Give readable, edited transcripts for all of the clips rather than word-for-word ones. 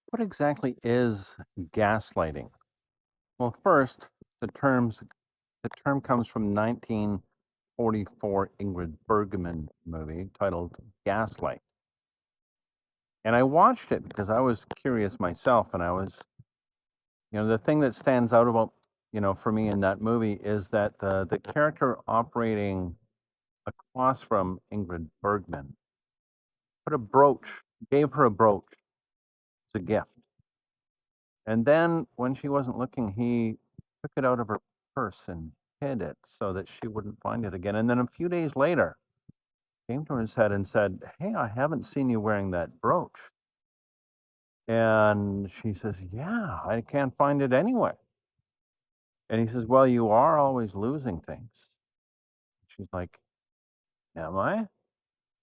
What exactly is gaslighting? Well, first, the term comes from 1944 Ingrid Bergman movie titled Gaslight. And I watched it because I was curious myself and the thing that stands out about, for me in that movie is that the character operating across from Ingrid Bergman put a brooch, gave her a brooch as a gift. And then when she wasn't looking, he took it out of her purse and hid it so that she wouldn't find it again. And then a few days later, came to his head and said, "Hey, I haven't seen you wearing that brooch." And she says, "Yeah, I can't find it anywhere." And he says, "Well, you are always losing things." She's like, "Am I?"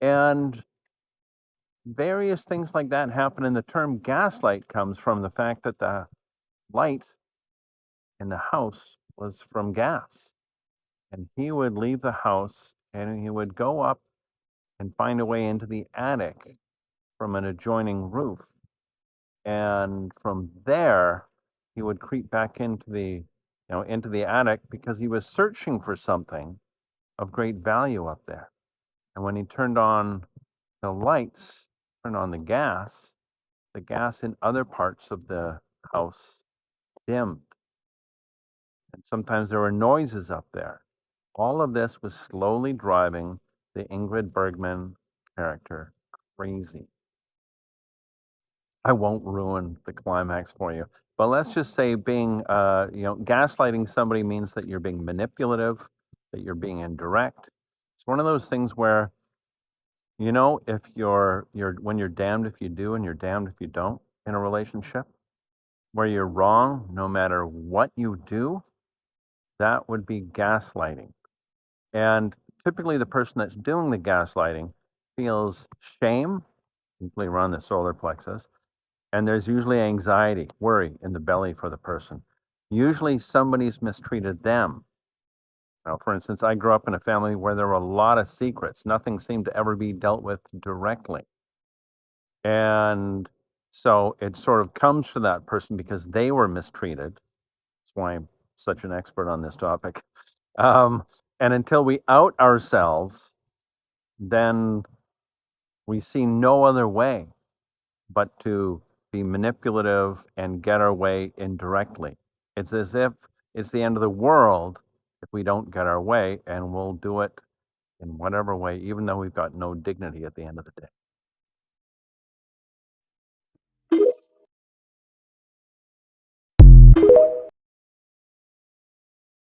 And various things like that happen. And the term gaslight comes from the fact that the light in the house was from gas. And he would leave the house and he would go up and find a way into the attic from an adjoining roof. And from there, he would creep back into the attic because he was searching for something of great value up there. And when he turned on the lights, turned on the gas in other parts of the house dimmed. And sometimes there were noises up there. All of this was slowly driving the Ingrid Bergman character crazy. I won't ruin the climax for you, but let's just say gaslighting somebody means that you're being manipulative, that you're being indirect. It's one of those things where, if when you're damned if you do and you're damned if you don't in a relationship, where you're wrong no matter what you do, that would be gaslighting. And typically, the person that's doing the gaslighting feels shame, usually around the solar plexus, and there's usually anxiety, worry in the belly for the person. Usually, somebody's mistreated them. Now, for instance, I grew up in a family where there were a lot of secrets. Nothing seemed to ever be dealt with directly. And so it sort of comes to that person because they were mistreated. That's why I'm such an expert on this topic. Um, and until we out ourselves, then we see no other way but to be manipulative and get our way indirectly. It's as if it's the end of the world if we don't get our way, and we'll do it in whatever way, even though we've got no dignity at the end of the day.